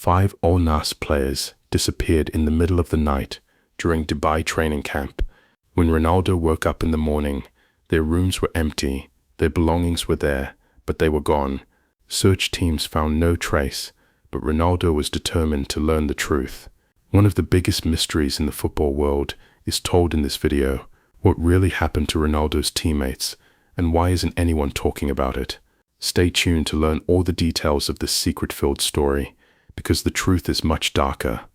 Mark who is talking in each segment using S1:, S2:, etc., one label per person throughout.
S1: 5 Al Nassr players disappeared in the middle of the night during Dubai training camp. When Ronaldo woke up in the morning, their rooms were empty, their belongings were there, but they were gone. Search teams found no trace, but Ronaldo was determined to learn the truth. One of the biggest mysteries in the football world is told in this video. What really happened to Ronaldo's teammates, and why isn't anyone talking about it? Stay tuned to learn all the details of this secret-filled story, because the truth is much darker.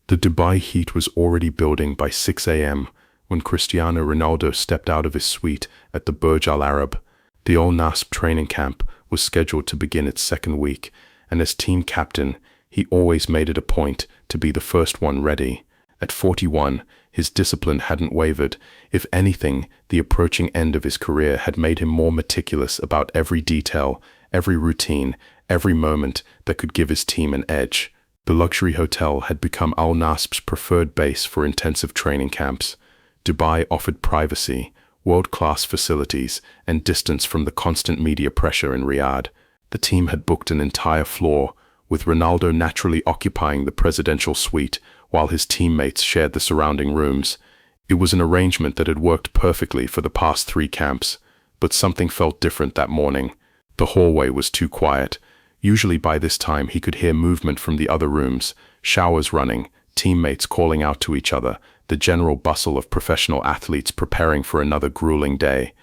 S1: The Dubai heat was already building by 6 a.m. when Cristiano Ronaldo stepped out of his suite at the Burj Al Arab. The Al Nassr training camp was scheduled to begin its second week, and as team captain, he always made it a point to be the first one ready. At 41, his discipline hadn't wavered. If anything, the approaching end of his career had made him more meticulous about every detail, every routine, every moment that could give his team an edge. The luxury hotel had become Al Nassr's preferred base for intensive training camps. Dubai offered privacy, world-class facilities, and distance from the constant media pressure in Riyadh. The team had booked an entire floor, with Ronaldo naturally occupying the presidential suite while his teammates shared the surrounding rooms. It was an arrangement that had worked perfectly for the past 3 camps, but something felt different that morning. The hallway was too quiet. Usually by this time he could hear movement from the other rooms, showers running, teammates calling out to each other, the general bustle of professional athletes preparing for another grueling day.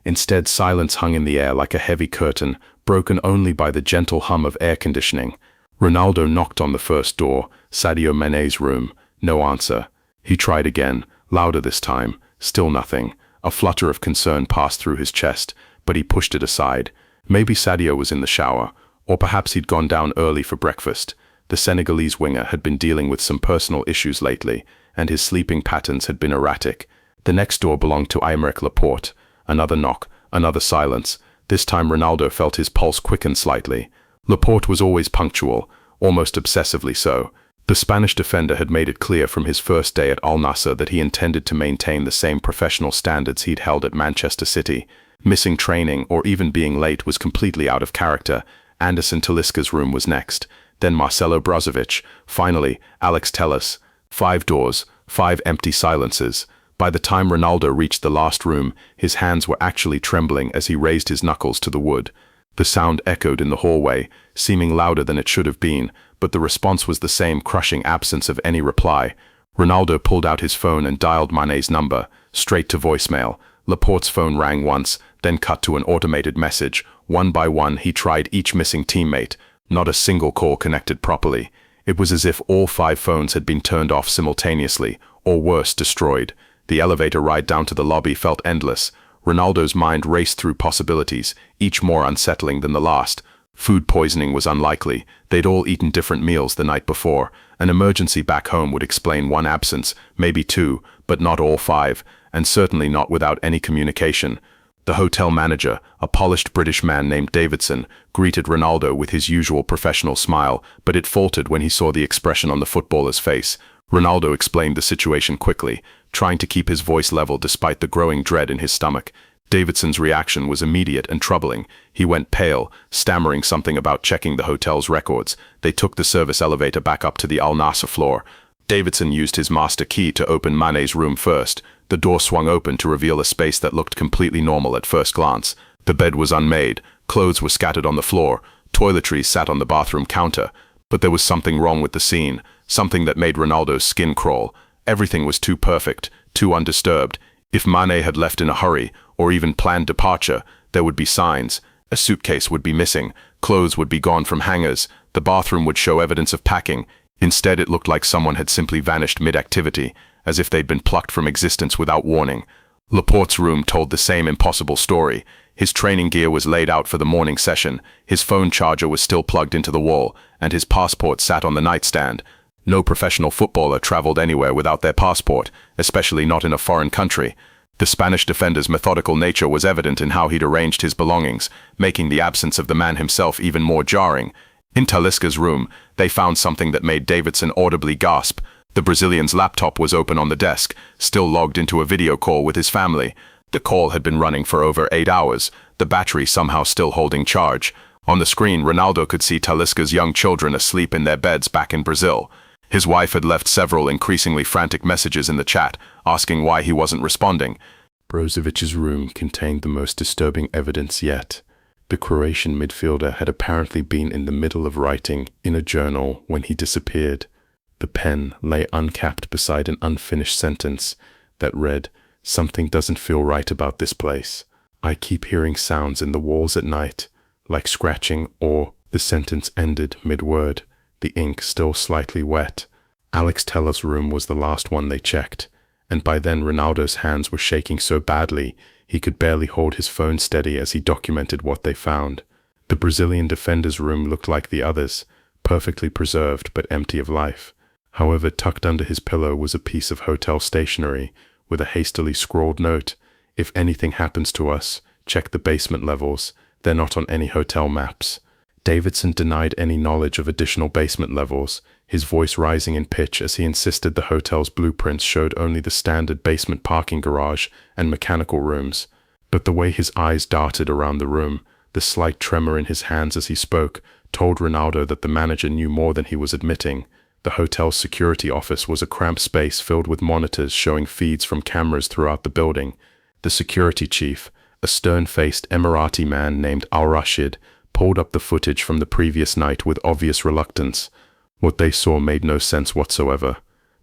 S1: Instead, silence hung in the air like a heavy curtain, broken only by the gentle hum of air conditioning. Ronaldo knocked on the first door, Sadio Mané's room. No answer. He tried again, louder this time. Still nothing. A flutter of concern passed through his chest, but he pushed it aside. Maybe Sadio was in the shower, or perhaps he'd gone down early for breakfast. The Senegalese winger had been dealing with some personal issues lately, and his sleeping patterns had been erratic. The next door belonged to Aymeric Laporte. Another knock, another silence. This time Ronaldo felt his pulse quicken slightly. Laporte was always punctual, almost obsessively so. The Spanish defender had made it clear from his first day at Al Nassr that he intended to maintain the same professional standards he'd held at Manchester City. Missing training or even being late was completely out of character. Anderson Talisca's room was next, then Marcelo Brozovic, finally Alex Telles. 5 doors, 5 empty silences. By the time Ronaldo reached the last room, his hands were actually trembling as he raised his knuckles to the wood. The sound echoed in the hallway, seeming louder than it should have been, but the response was the same crushing absence of any reply. Ronaldo pulled out his phone and dialed Mané's number, straight to voicemail. Laporte's phone rang once, then cut to an automated message. One by one, he tried each missing teammate. Not a single call connected properly. It was as if all 5 phones had been turned off simultaneously, or worse, destroyed. The elevator ride down to the lobby felt endless. Ronaldo's mind raced through possibilities, each more unsettling than the last. Food poisoning was unlikely. They'd all eaten different meals the night before. An emergency back home would explain one absence, maybe 2, but not all 5, and certainly not without any communication. The hotel manager, a polished British man named Davidson, greeted Ronaldo with his usual professional smile, but it faltered when he saw the expression on the footballer's face. Ronaldo explained the situation quickly, trying to keep his voice level despite the growing dread in his stomach. Davidson's reaction was immediate and troubling. He went pale, stammering something about checking the hotel's records. They took the service elevator back up to the Al Nassr floor. Davidson used his master key to open Mané's room first. The door swung open to reveal a space that looked completely normal at first glance. The bed was unmade, clothes were scattered on the floor, toiletries sat on the bathroom counter. But there was something wrong with the scene, something that made Ronaldo's skin crawl. Everything was too perfect, too undisturbed. If Mané had left in a hurry, or even planned departure, there would be signs. A suitcase would be missing, clothes would be gone from hangers, the bathroom would show evidence of packing. Instead, it looked like someone had simply vanished mid-activity, as if they'd been plucked from existence without warning. Laporte's room told the same impossible story. His training gear was laid out for the morning session, his phone charger was still plugged into the wall, and his passport sat on the nightstand. No professional footballer traveled anywhere without their passport, especially not in a foreign country. The Spanish defender's methodical nature was evident in how he'd arranged his belongings, making the absence of the man himself even more jarring. In Talisca's room, they found something that made Davidson audibly gasp. The Brazilian's laptop was open on the desk, still logged into a video call with his family. The call had been running for over 8 hours, the battery somehow still holding charge.
S2: On the screen, Ronaldo could see Talisca's young children asleep in their beds back in Brazil. His wife had left several increasingly frantic messages in the chat, asking why he wasn't responding.
S1: Brozovic's room contained the most disturbing evidence yet. The Croatian midfielder had apparently been in the middle of writing in a journal when he disappeared. The pen lay uncapped beside an unfinished sentence that read, "Something doesn't feel right about this place. I keep hearing sounds in the walls at night, like scratching," or the sentence ended mid-word, the ink still slightly wet. Alex Teller's room was the last one they checked, and by then Ronaldo's hands were shaking so badly he could barely hold his phone steady as he documented what they found. The Brazilian defender's room looked like the others, perfectly preserved but empty of life. However, tucked under his pillow was a piece of hotel stationery with a hastily scrawled note, "If anything happens to us, check the basement levels. They're not on any hotel maps." Davidson denied any knowledge of additional basement levels, his voice rising in pitch as he insisted the hotel's blueprints showed only the standard basement parking garage and mechanical rooms. But the way his eyes darted around the room, the slight tremor in his hands as he spoke, told Ronaldo that the manager knew more than he was admitting. The hotel's security office was a cramped space filled with monitors showing feeds from cameras throughout the building. The security chief, a stern-faced Emirati man named Al-Rashid, pulled up the footage from the previous night with obvious reluctance. What they saw made no sense whatsoever.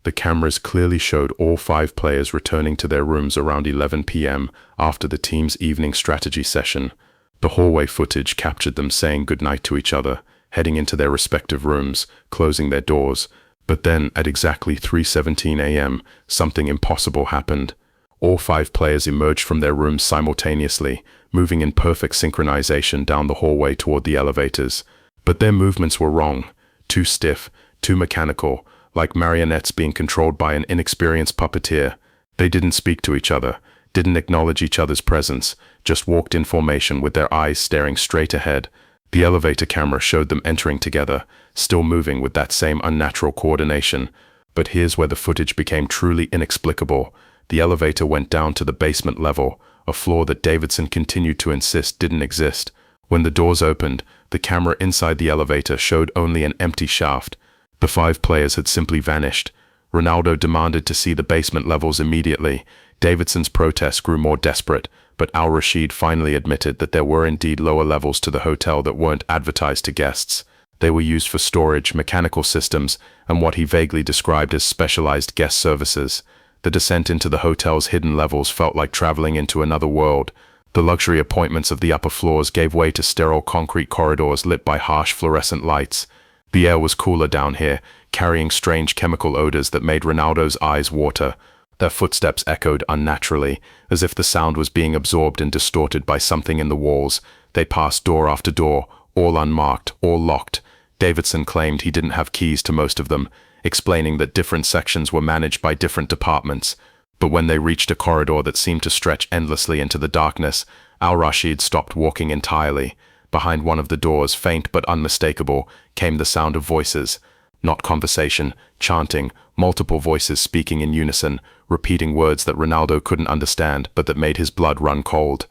S1: The cameras clearly showed all 5 players returning to their rooms around 11 p.m. after the team's evening strategy session. The hallway footage captured them saying goodnight to each other, heading into their respective rooms, closing their doors. But then, at exactly 3:17 a.m., something impossible happened. All 5 players emerged from their rooms simultaneously, moving in perfect synchronization down the hallway toward the elevators. But their movements were wrong. Too stiff, too mechanical, like marionettes being controlled by an inexperienced puppeteer. They didn't speak to each other, didn't acknowledge each other's presence, just walked in formation with their eyes staring straight ahead. The elevator camera showed them entering together, still moving with that same unnatural coordination. But here's where the footage became truly inexplicable. The elevator went down to the basement level, a floor that Davidson continued to insist didn't exist. When the doors opened, the camera inside the elevator showed only an empty shaft. The 5 players had simply vanished. Ronaldo demanded to see the basement levels immediately. Davidson's protest grew more desperate, but Al-Rashid finally admitted that there were indeed lower levels to the hotel that weren't advertised to guests. They were used for storage, mechanical systems, and what he vaguely described as specialized guest services. The descent into the hotel's hidden levels felt like traveling into another world. The luxury appointments of the upper floors gave way to sterile concrete corridors lit by harsh fluorescent lights. The air was cooler down here, carrying strange chemical odors that made Ronaldo's eyes water. Their footsteps echoed unnaturally, as if the sound was being absorbed and distorted by something in the walls. They passed door after door, all unmarked, all locked. Davidson claimed he didn't have keys to most of them, explaining that different sections were managed by different departments. But when they reached a corridor that seemed to stretch endlessly into the darkness, Al-Rashid stopped walking entirely. Behind one of the doors, faint but unmistakable, came the sound of voices. Not conversation, chanting, multiple voices speaking in unison, repeating words that Ronaldo couldn't understand but that made his blood run cold.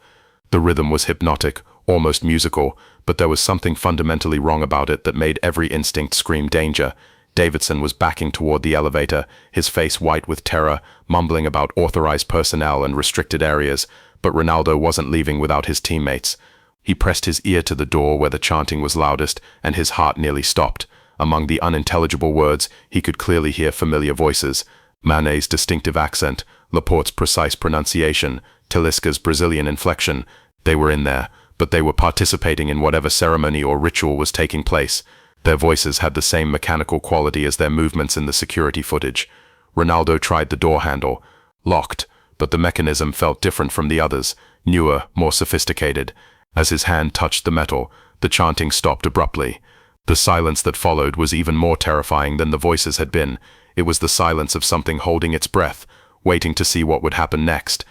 S1: The rhythm was hypnotic, almost musical, but there was something fundamentally wrong about it that made every instinct scream danger. Davidson was backing toward the elevator, his face white with terror, mumbling about authorized personnel and restricted areas, but Ronaldo wasn't leaving without his teammates. He pressed his ear to the door where the chanting was loudest, and his heart nearly stopped. Among the unintelligible words, he could clearly hear familiar voices. Mane's distinctive accent, Laporte's precise pronunciation, Talisca's Brazilian inflection. They were in there, but they were participating in whatever ceremony or ritual was taking place. Their voices had the same mechanical quality as their movements in the security footage. Ronaldo tried the door handle. Locked, but the mechanism felt different from the others, newer, more sophisticated. As his hand touched the metal, the chanting stopped abruptly. The silence that followed was even more terrifying than the voices had been. It was the silence of something holding its breath, waiting to see what would happen next.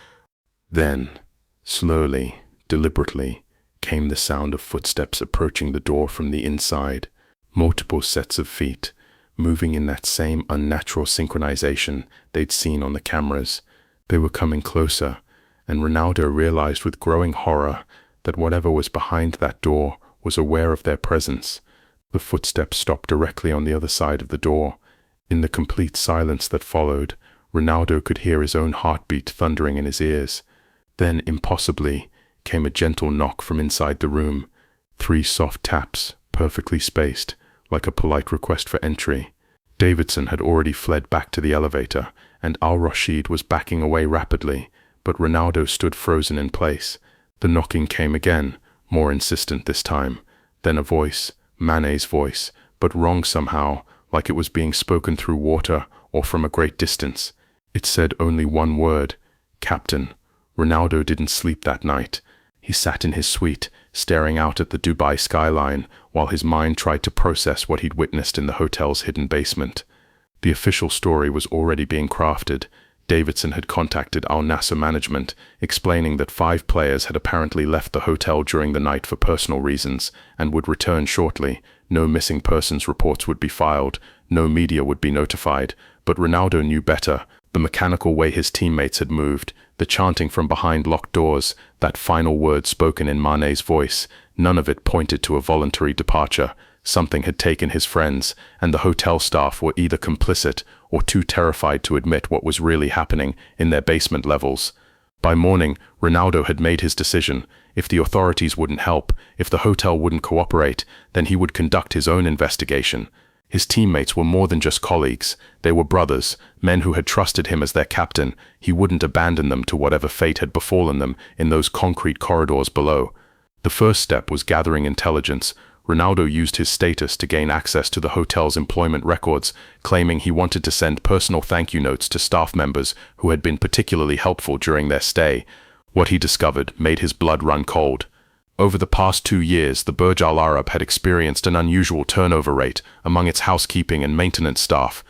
S1: Then, slowly, deliberately, came the sound of footsteps approaching the door from the inside. Multiple sets of feet, moving in that same unnatural synchronization they'd seen on the cameras. They were coming closer, and Ronaldo realized with growing horror that whatever was behind that door was aware of their presence. The footsteps stopped directly on the other side of the door. In the complete silence that followed, Ronaldo could hear his own heartbeat thundering in his ears. Then, impossibly, came a gentle knock from inside the room. 3 soft taps, perfectly spaced, like a polite request for entry. Davidson had already fled back to the elevator, and Al-Rashid was backing away rapidly, but Ronaldo stood frozen in place. The knocking came again, more insistent this time. Then a voice, Mane's voice, but wrong somehow, like it was being spoken through water or from a great distance. It said only one word, Captain. Ronaldo didn't sleep that night. He sat in his suite, staring out at the Dubai skyline, while his mind tried to process what he'd witnessed in the hotel's hidden basement. The official story was already being crafted. Davidson had contacted Nassr management, explaining that 5 players had apparently left the hotel during the night for personal reasons and would return shortly. No missing persons reports would be filed, no media would be notified, but Ronaldo knew better. The mechanical way his teammates had moved, the chanting from behind locked doors, that final word spoken in Mane's voice, none of it pointed to a voluntary departure. Something had taken his friends, and the hotel staff were either complicit or too terrified to admit what was really happening in their basement levels. By morning, Ronaldo had made his decision. If the authorities wouldn't help, if the hotel wouldn't cooperate, then he would conduct his own investigation. His teammates were more than just colleagues. They were brothers, men who had trusted him as their captain. He wouldn't abandon them to whatever fate had befallen them in those concrete corridors below. The first step was gathering intelligence. Ronaldo used his status to gain access to the hotel's employment records, claiming he wanted to send personal thank you notes to staff members who had been particularly helpful during their stay. What he discovered made his blood run cold. Over the past 2 years, the Burj Al Arab had experienced an unusual turnover rate among its housekeeping and maintenance staff.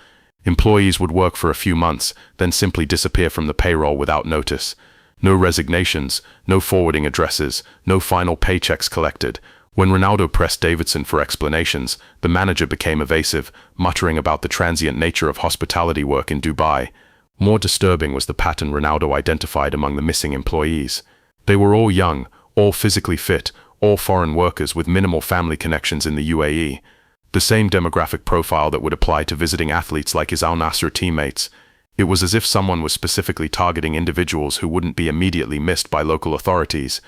S1: Employees would work for a few months, then simply disappear from the payroll without notice. No resignations, no forwarding addresses, no final paychecks collected. When Ronaldo pressed Davidson for explanations, the manager became evasive, muttering about the transient nature of hospitality work in Dubai. More disturbing was the pattern Ronaldo identified among the missing employees. They were all young, all physically fit, all foreign workers with minimal family connections in the UAE. The same demographic profile that would apply to visiting athletes like his Al Nassr teammates. It was as if someone was specifically targeting individuals who wouldn't be immediately missed by local authorities.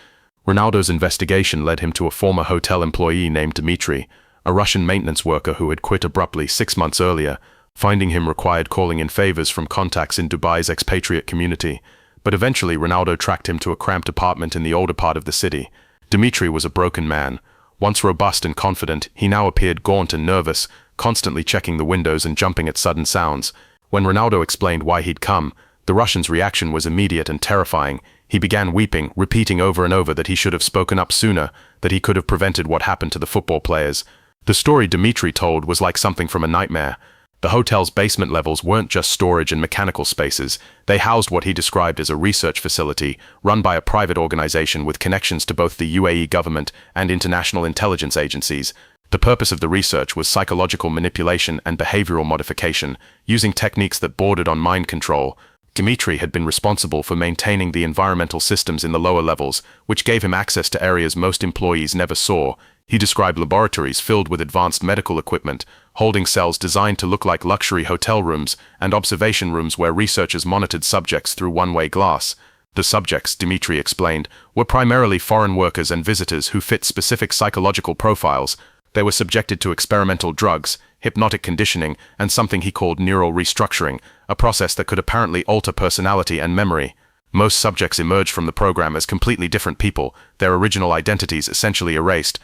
S1: Ronaldo's investigation led him to a former hotel employee named Dmitry, a Russian maintenance worker who had quit abruptly 6 months earlier. Finding him required calling in favors from contacts in Dubai's expatriate community. But eventually Ronaldo tracked him to a cramped apartment in the older part of the city. Dmitry was a broken man. Once robust and confident, he now appeared gaunt and nervous, constantly checking the windows and jumping at sudden sounds. When Ronaldo explained why he'd come, the Russian's reaction was immediate and terrifying. He began weeping, repeating over and over that he should have spoken up sooner, that he could have prevented what happened to the football players. The story Dmitry told was like something from a nightmare. The hotel's basement levels weren't just storage and mechanical spaces. They housed what he described as a research facility, run by a private organization with connections to both the UAE government and international intelligence agencies. The purpose of the research was psychological manipulation and behavioral modification, using techniques that bordered on mind control. Dmitry had been responsible for maintaining the environmental systems in the lower levels, which gave him access to areas most employees never saw. He described laboratories filled with advanced medical equipment, holding cells designed to look like luxury hotel rooms, and observation rooms where researchers monitored subjects through one-way glass. The subjects, Dmitry explained, were primarily foreign workers and visitors who fit specific psychological profiles. They were subjected to experimental drugs, hypnotic conditioning, and something he called neural restructuring, a process that could apparently alter personality and memory. Most subjects emerged from the program as completely different people, their original identities essentially erased.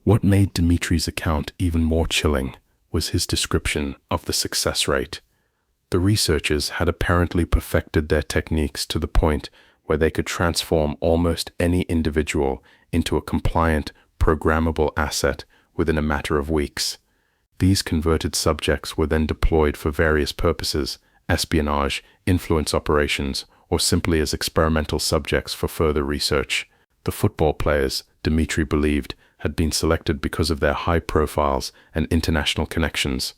S1: What made Dmitry's account even more chilling was his description of the success rate. The researchers had apparently perfected their techniques to the point where they could transform almost any individual into a compliant, programmable asset within a matter of weeks. These converted subjects were then deployed for various purposes: espionage, influence operations, or simply as experimental subjects for further research. The football players, Dmitry believed, had been selected because of their high profiles and international connections.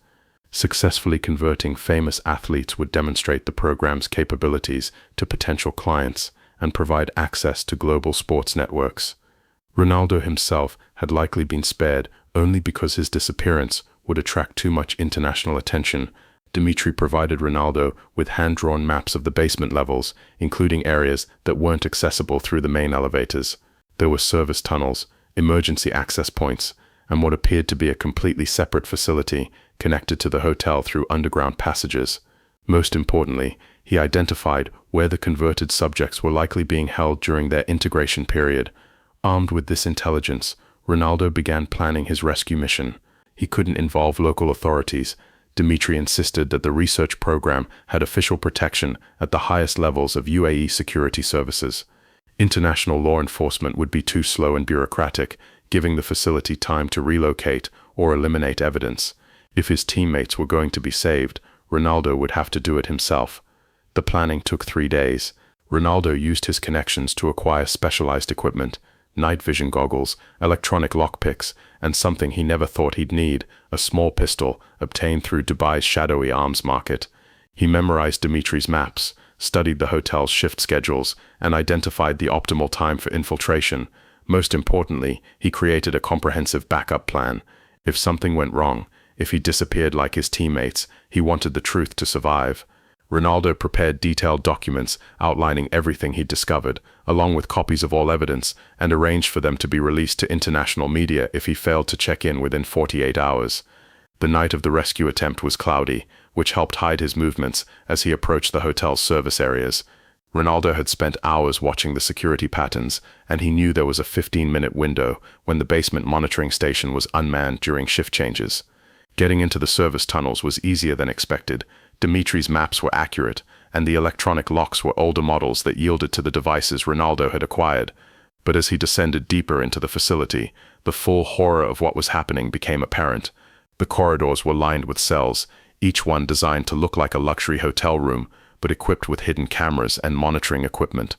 S1: Successfully converting famous athletes would demonstrate the program's capabilities to potential clients and provide access to global sports networks. Ronaldo himself had likely been spared only because his disappearance would attract too much international attention. Dimitri provided Ronaldo with hand-drawn maps of the basement levels, including areas that weren't accessible through the main elevators. There were service tunnels, emergency access points, and what appeared to be a completely separate facility connected to the hotel through underground passages. Most importantly, he identified where the converted subjects were likely being held during their integration period. Armed with this intelligence, Ronaldo began planning his rescue mission. He couldn't involve local authorities. Dimitri insisted that the research program had official protection at the highest levels of UAE security services. International law enforcement would be too slow and bureaucratic, giving the facility time to relocate or eliminate evidence. If his teammates were going to be saved, Ronaldo would have to do it himself. The planning took 3 days. Ronaldo used his connections to acquire specialized equipment, night vision goggles, electronic lockpicks, and something he never thought he'd need, a small pistol obtained through Dubai's shadowy arms market. He memorized Dimitri's maps, studied the hotel's shift schedules, and identified the optimal time for infiltration. Most importantly, he created a comprehensive backup plan. If something went wrong, if he disappeared like his teammates, he wanted the truth to survive. Ronaldo prepared detailed documents outlining everything he'd discovered, along with copies of all evidence, and arranged for them to be released to international media if he failed to check in within 48 hours. The night of the rescue attempt was cloudy, which helped hide his movements as he approached the hotel's service areas. Ronaldo had spent hours watching the security patterns, and he knew there was a 15-minute window when the basement monitoring station was unmanned during shift changes. Getting into the service tunnels was easier than expected. Dimitri's maps were accurate, and the electronic locks were older models that yielded to the devices Ronaldo had acquired. But as he descended deeper into the facility, the full horror of what was happening became apparent. The corridors were lined with cells, each one designed to look like a luxury hotel room, but equipped with hidden cameras and monitoring equipment.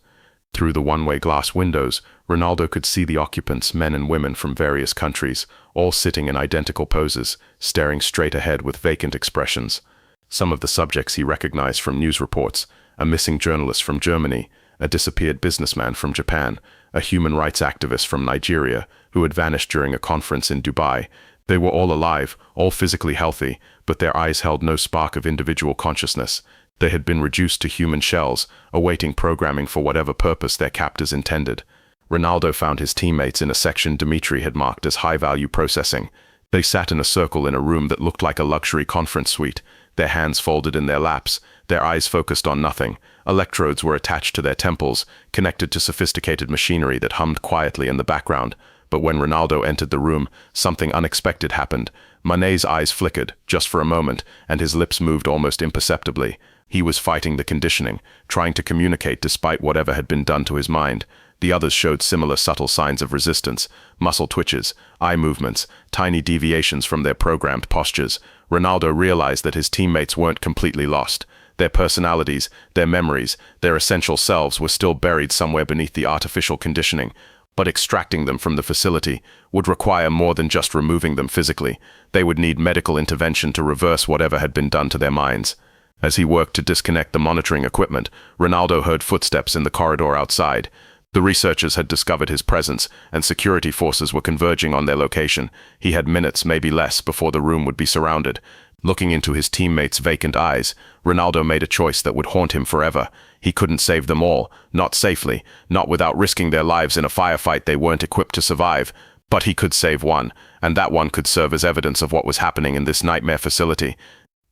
S1: Through the one-way glass windows, Ronaldo could see the occupants, men and women from various countries, all sitting in identical poses, staring straight ahead with vacant expressions. Some of the subjects he recognized from news reports: a missing journalist from Germany, a disappeared businessman from Japan, a human rights activist from Nigeria who had vanished during a conference in Dubai. They were all alive, all physically healthy, but their eyes held no spark of individual consciousness. They had been reduced to human shells, awaiting programming for whatever purpose their captors intended. Ronaldo found his teammates in a section Dimitri had marked as high-value processing. They sat in a circle in a room that looked like a luxury conference suite, their hands folded in their laps, their eyes focused on nothing. Electrodes were attached to their temples, connected to sophisticated machinery that hummed quietly in the background. But when Ronaldo entered the room, something unexpected happened. Manet's eyes flickered, just for a moment, and his lips moved almost imperceptibly. He was fighting the conditioning, trying to communicate despite whatever had been done to his mind. The others showed similar subtle signs of resistance: muscle twitches, eye movements, tiny deviations from their programmed postures. Ronaldo realized that his teammates weren't completely lost. Their personalities, their memories, their essential selves were still buried somewhere beneath the artificial conditioning. But extracting them from the facility would require more than just removing them physically. They would need medical intervention to reverse whatever had been done to their minds. As he worked to disconnect the monitoring equipment, Ronaldo heard footsteps in the corridor outside. The researchers had discovered his presence, and security forces were converging on their location. He had minutes, maybe less, before the room would be surrounded. Looking into his teammates' vacant eyes, Ronaldo made a choice that would haunt him forever. He couldn't save them all, not safely, not without risking their lives in a firefight they weren't equipped to survive. But he could save one, and that one could serve as evidence of what was happening in this nightmare facility.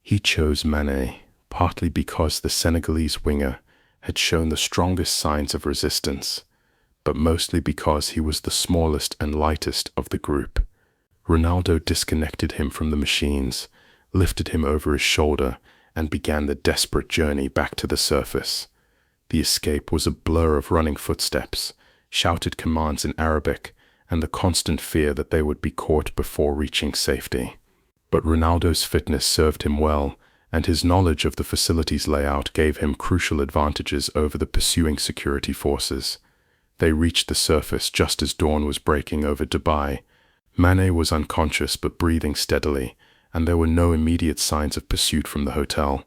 S1: He chose Mané, partly because the Senegalese winger had shown the strongest signs of resistance, but mostly because he was the smallest and lightest of the group. Ronaldo disconnected him from the machines, lifted him over his shoulder, and began the desperate journey back to the surface. The escape was a blur of running footsteps, shouted commands in Arabic, and the constant fear that they would be caught before reaching safety. But Ronaldo's fitness served him well, and his knowledge of the facility's layout gave him crucial advantages over the pursuing security forces. They reached the surface just as dawn was breaking over Dubai. Mané was unconscious but breathing steadily, and there were no immediate signs of pursuit from the hotel.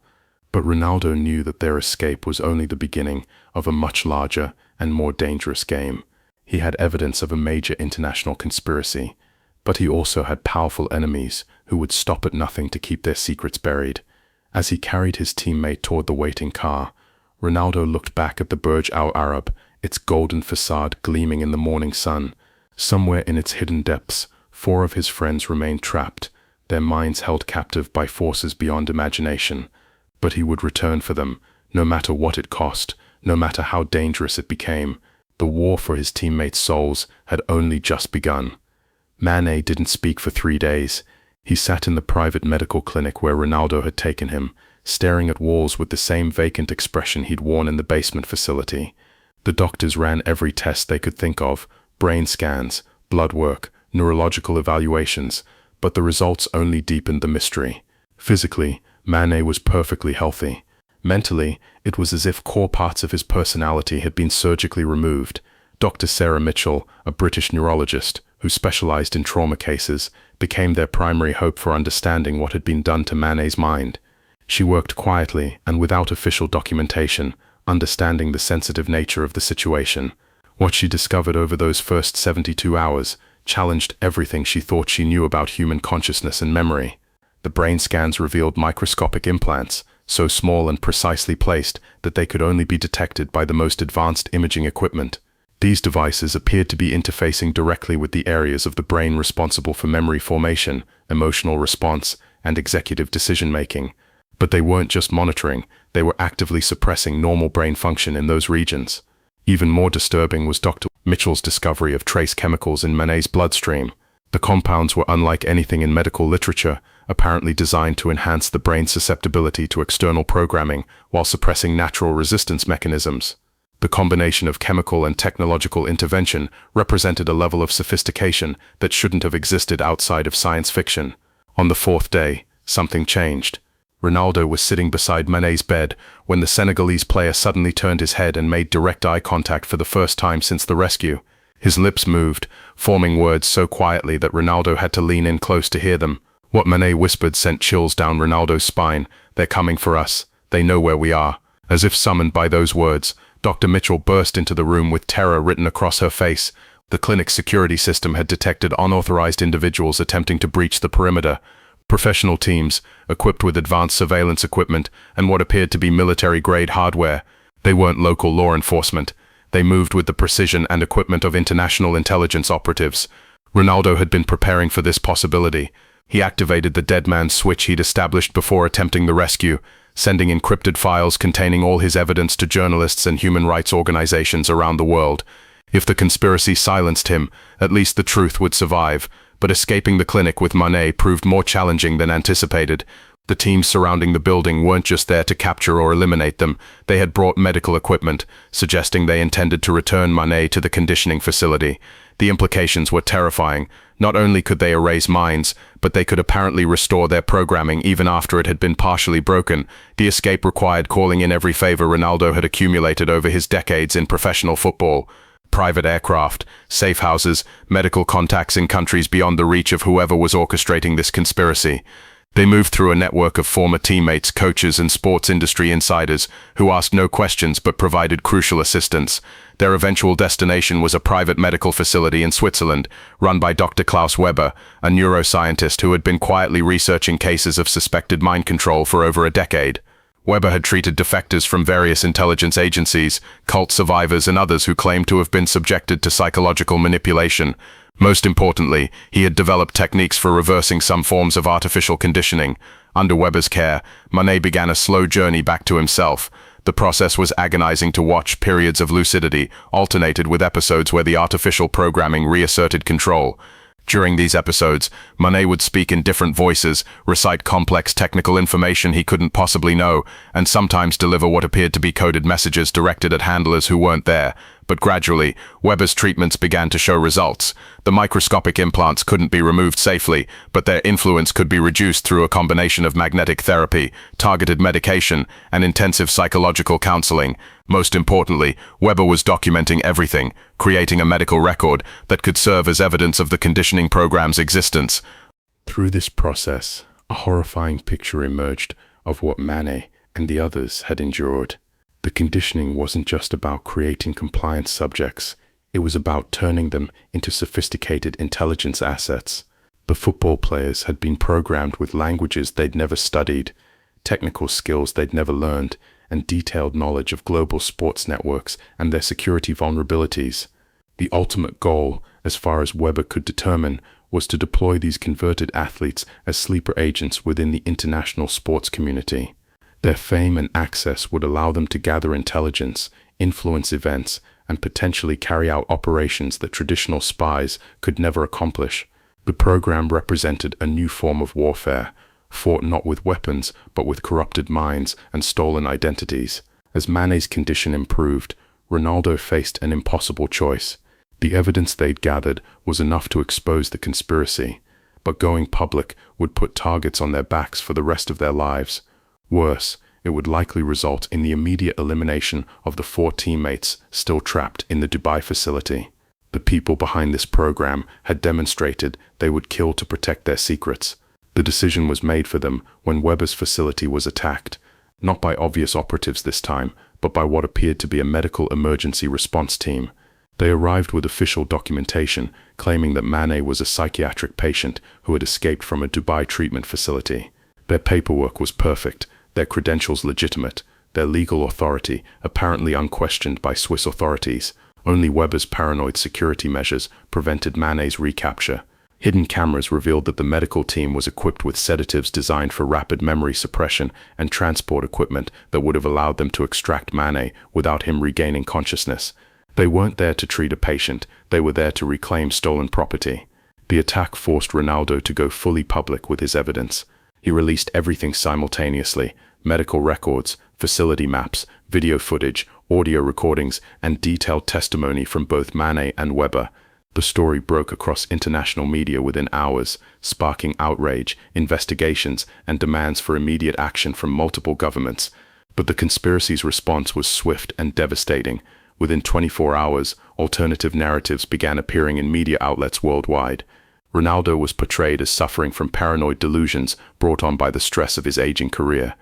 S1: But Ronaldo knew that their escape was only the beginning of a much larger and more dangerous game. He had evidence of a major international conspiracy, but he also had powerful enemies who would stop at nothing to keep their secrets buried. As he carried his teammate toward the waiting car, Ronaldo looked back at the Burj Al Arab, its golden facade gleaming in the morning sun. Somewhere in its hidden depths, 4 of his friends remained trapped, their minds held captive by forces beyond imagination. But he would return for them, no matter what it cost, no matter how dangerous it became. The war for his teammates' souls had only just begun. Mane didn't speak for 3 days. He sat in the private medical clinic where Ronaldo had taken him, staring at walls with the same vacant expression he'd worn in the basement facility. The doctors ran every test they could think of, brain scans, blood work, neurological evaluations, but the results only deepened the mystery. Physically, Mane was perfectly healthy. Mentally, it was as if core parts of his personality had been surgically removed. Dr. Sarah Mitchell, a British neurologist who specialized in trauma cases, became their primary hope for understanding what had been done to Mane's mind. She worked quietly and without official documentation, understanding the sensitive nature of the situation. What she discovered over those first 72 hours challenged everything she thought she knew about human consciousness and memory. The brain scans revealed microscopic implants, so small and precisely placed that they could only be detected by the most advanced imaging equipment. These devices appeared to be interfacing directly with the areas of the brain responsible for memory formation, emotional response, and executive decision-making. But they weren't just monitoring, they were actively suppressing normal brain function in those regions. Even more disturbing was Dr. Mitchell's discovery of trace chemicals in Mane's bloodstream. The compounds were unlike anything in medical literature, apparently designed to enhance the brain's susceptibility to external programming while suppressing natural resistance mechanisms. The combination of chemical and technological intervention represented a level of sophistication that shouldn't have existed outside of science fiction. On the 4th day, something changed. Ronaldo was sitting beside Mane's bed when the Senegalese player suddenly turned his head and made direct eye contact for the first time since the rescue. His lips moved, forming words so quietly that Ronaldo had to lean in close to hear them. What Mane whispered sent chills down Ronaldo's spine. "They're coming for us. They know where we are." As if summoned by those words, Dr. Mitchell burst into the room with terror written across her face. The clinic's security system had detected unauthorized individuals attempting to breach the perimeter. Professional teams, equipped with advanced surveillance equipment and what appeared to be military-grade hardware. They weren't local law enforcement. They moved with the precision and equipment of international intelligence operatives. Ronaldo had been preparing for this possibility. He activated the dead man's switch he'd established before attempting the rescue, sending encrypted files containing all his evidence to journalists and human rights organizations around the world. If the conspiracy silenced him, at least the truth would survive. But escaping the clinic with Mane proved more challenging than anticipated. The teams surrounding the building weren't just there to capture or eliminate them. They had brought medical equipment, suggesting they intended to return Mane to the conditioning facility. The implications were terrifying. Not only could they erase minds, but they could apparently restore their programming even after it had been partially broken. The escape required calling in every favor Ronaldo had accumulated over his decades in professional football. Private aircraft, safe houses, medical contacts in countries beyond the reach of whoever was orchestrating this conspiracy. They moved through a network of former teammates, coaches, and sports industry insiders who asked no questions but provided crucial assistance. Their eventual destination was a private medical facility in Switzerland, run by Dr. Klaus Weber, a neuroscientist who had been quietly researching cases of suspected mind control for over a decade. Weber had treated defectors from various intelligence agencies, cult survivors, and others who claimed to have been subjected to psychological manipulation. Most importantly, he had developed techniques for reversing some forms of artificial conditioning. Under Weber's care, Mane began a slow journey back to himself. The process was agonizing to watch. Periods of lucidity alternated with episodes where the artificial programming reasserted control. During these episodes, Mane would speak in different voices, recite complex technical information he couldn't possibly know, and sometimes deliver what appeared to be coded messages directed at handlers who weren't there. But gradually, Weber's treatments began to show results. The microscopic implants couldn't be removed safely, but their influence could be reduced through a combination of magnetic therapy, targeted medication, and intensive psychological counseling. Most importantly, Weber was documenting everything, creating a medical record that could serve as evidence of the conditioning program's existence. Through this process, a horrifying picture emerged of what Mane and the others had endured. The conditioning wasn't just about creating compliant subjects. It was about turning them into sophisticated intelligence assets. The football players had been programmed with languages they'd never studied, technical skills they'd never learned, and detailed knowledge of global sports networks and their security vulnerabilities. The ultimate goal, as far as Weber could determine, was to deploy these converted athletes as sleeper agents within the international sports community. Their fame and access would allow them to gather intelligence, influence events, and potentially carry out operations that traditional spies could never accomplish. The program represented a new form of warfare, fought not with weapons but with corrupted minds and stolen identities. As Mané's condition improved, Ronaldo faced an impossible choice. The evidence they'd gathered was enough to expose the conspiracy, but going public would put targets on their backs for the rest of their lives. Worse, it would likely result in the immediate elimination of the 4 teammates still trapped in the Dubai facility. The people behind this program had demonstrated they would kill to protect their secrets. The decision was made for them when Weber's facility was attacked, not by obvious operatives this time, but by what appeared to be a medical emergency response team. They arrived with official documentation claiming that Mané was a psychiatric patient who had escaped from a Dubai treatment facility. Their paperwork was perfect, their credentials legitimate, their legal authority apparently unquestioned by Swiss authorities. Only Weber's paranoid security measures prevented Mané's recapture. Hidden cameras revealed that the medical team was equipped with sedatives designed for rapid memory suppression and transport equipment that would have allowed them to extract Mané without him regaining consciousness. They weren't there to treat a patient, they were there to reclaim stolen property. The attack forced Ronaldo to go fully public with his evidence. He released everything simultaneously: medical records, facility maps, video footage, audio recordings, and detailed testimony from both Mané and Weber. The story broke across international media within hours, sparking outrage, investigations, and demands for immediate action from multiple governments. But the conspiracy's response was swift and devastating. Within 24 hours, alternative narratives began appearing in media outlets worldwide. Ronaldo was portrayed as suffering from paranoid delusions brought on by the stress of his aging career.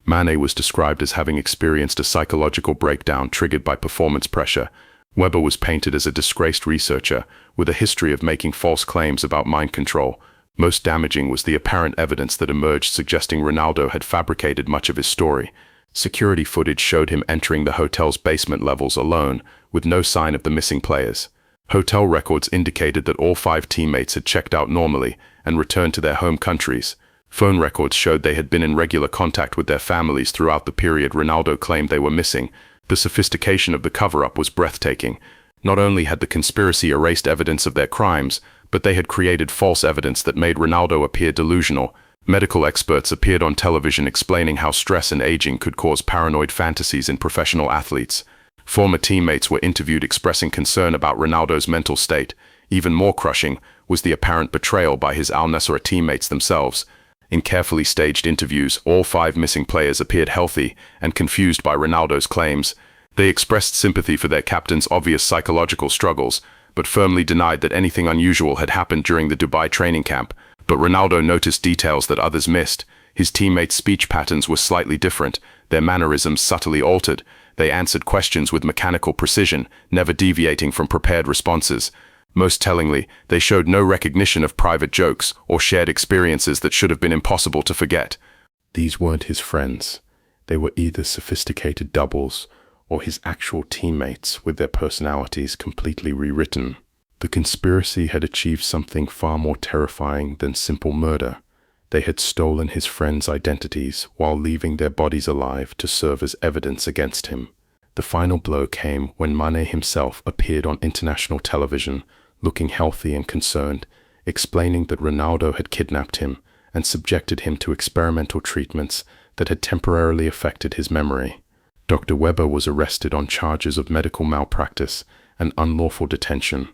S1: Mané was described as having experienced a psychological breakdown triggered by performance pressure. Weber was painted as a disgraced researcher with a history of making false claims about mind control. Most damaging was the apparent evidence that emerged suggesting Ronaldo had fabricated much of his story. Security footage showed him entering the hotel's basement levels alone, with no sign of the missing players. Hotel records indicated that all 5 teammates had checked out normally and returned to their home countries. Phone records showed they had been in regular contact with their families throughout the period Ronaldo claimed they were missing. The sophistication of the cover-up was breathtaking. Not only had the conspiracy erased evidence of their crimes, but they had created false evidence that made Ronaldo appear delusional. Medical experts appeared on television explaining how stress and aging could cause paranoid fantasies in professional athletes. Former teammates were interviewed expressing concern about Ronaldo's mental state. Even more crushing was the apparent betrayal by his Al Nassr teammates themselves. In carefully staged interviews, all 5 missing players appeared healthy and confused by Ronaldo's claims. They expressed sympathy for their captain's obvious psychological struggles, but firmly denied that anything unusual had happened during the Dubai training camp. But Ronaldo noticed details that others missed. His teammates' speech patterns were slightly different, their mannerisms subtly altered. They answered questions with mechanical precision, never deviating from prepared responses. Most tellingly, they showed no recognition of private jokes or shared experiences that should have been impossible to forget. These weren't his friends. They were either sophisticated doubles or his actual teammates with their personalities completely rewritten. The conspiracy had achieved something far more terrifying than simple murder. They had stolen his friends' identities while leaving their bodies alive to serve as evidence against him. The final blow came when Mané himself appeared on international television, looking healthy and concerned, explaining that Ronaldo had kidnapped him and subjected him to experimental treatments that had temporarily affected his memory. Dr. Weber was arrested on charges of medical malpractice and unlawful detention.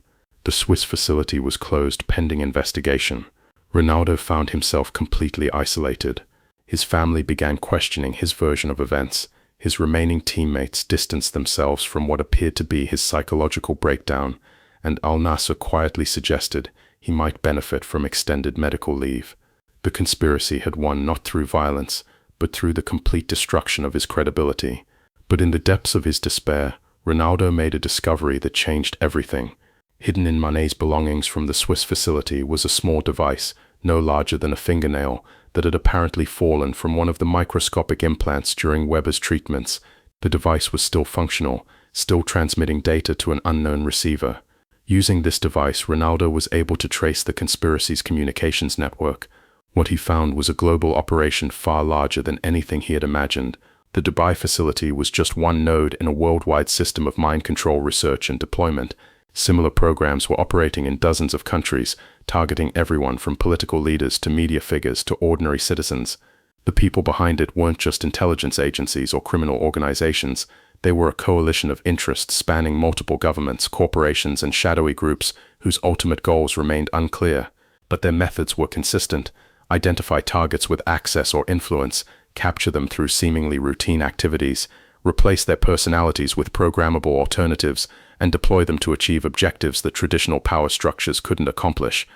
S1: The Swiss facility was closed pending investigation. Ronaldo found himself completely isolated. His family began questioning his version of events. His remaining teammates distanced themselves from what appeared to be his psychological breakdown, and Al Nassr quietly suggested he might benefit from extended medical leave. The conspiracy had won not through violence, but through the complete destruction of his credibility. But in the depths of his despair, Ronaldo made a discovery that changed everything. Hidden in Mané's belongings from the Swiss facility was a small device, no larger than a fingernail, that had apparently fallen from one of the microscopic implants during Weber's treatments. The device was still functional, still transmitting data to an unknown receiver. Using this device, Ronaldo was able to trace the conspiracy's communications network. What he found was a global operation far larger than anything he had imagined. The Dubai facility was just one node in a worldwide system of mind control research and deployment. Similar programs were operating in dozens of countries, targeting everyone from political leaders to media figures to ordinary citizens. The people behind it weren't just intelligence agencies or criminal organizations. They were a coalition of interests spanning multiple governments, corporations, and shadowy groups whose ultimate goals remained unclear. But their methods were consistent: identify targets with access or influence, capture them through seemingly routine activities, replace their personalities with programmable alternatives, and deploy them to achieve objectives that traditional power structures couldn't accomplish.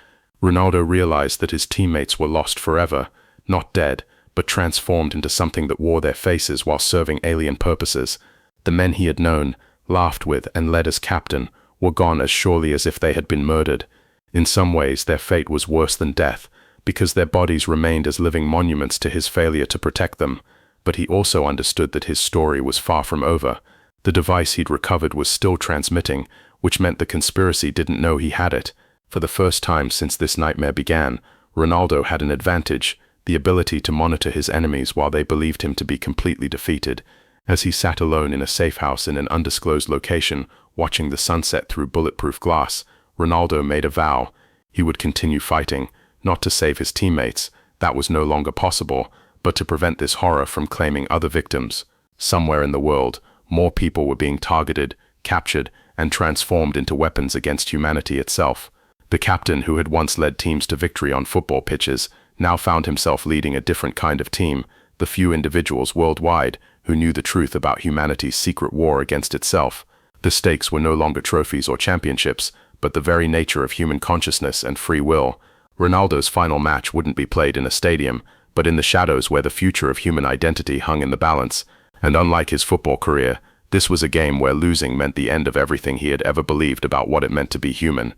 S1: Ronaldo realized that his teammates were lost forever, not dead, but transformed into something that wore their faces while serving alien purposes. The men he had known, laughed with, and led as captain were gone as surely as if they had been murdered. In some ways, their fate was worse than death, because their bodies remained as living monuments to his failure to protect them. But he also understood that his story was far from over. The device he'd recovered was still transmitting, which meant the conspiracy didn't know he had it. For the first time since this nightmare began, Ronaldo had an advantage: the ability to monitor his enemies while they believed him to be completely defeated. As he sat alone in a safe house in an undisclosed location, watching the sunset through bulletproof glass, Ronaldo made a vow. He would continue fighting, not to save his teammates, that was no longer possible, but to prevent this horror from claiming other victims. Somewhere in the world, more people were being targeted, captured, and transformed into weapons against humanity itself. The captain who had once led teams to victory on football pitches now found himself leading a different kind of team, the few individuals worldwide who knew the truth about humanity's secret war against itself. The stakes were no longer trophies or championships, but the very nature of human consciousness and free will. Ronaldo's final match wouldn't be played in a stadium, but in the shadows where the future of human identity hung in the balance. And unlike his football career, this was a game where losing meant the end of everything he had ever believed about what it meant to be human.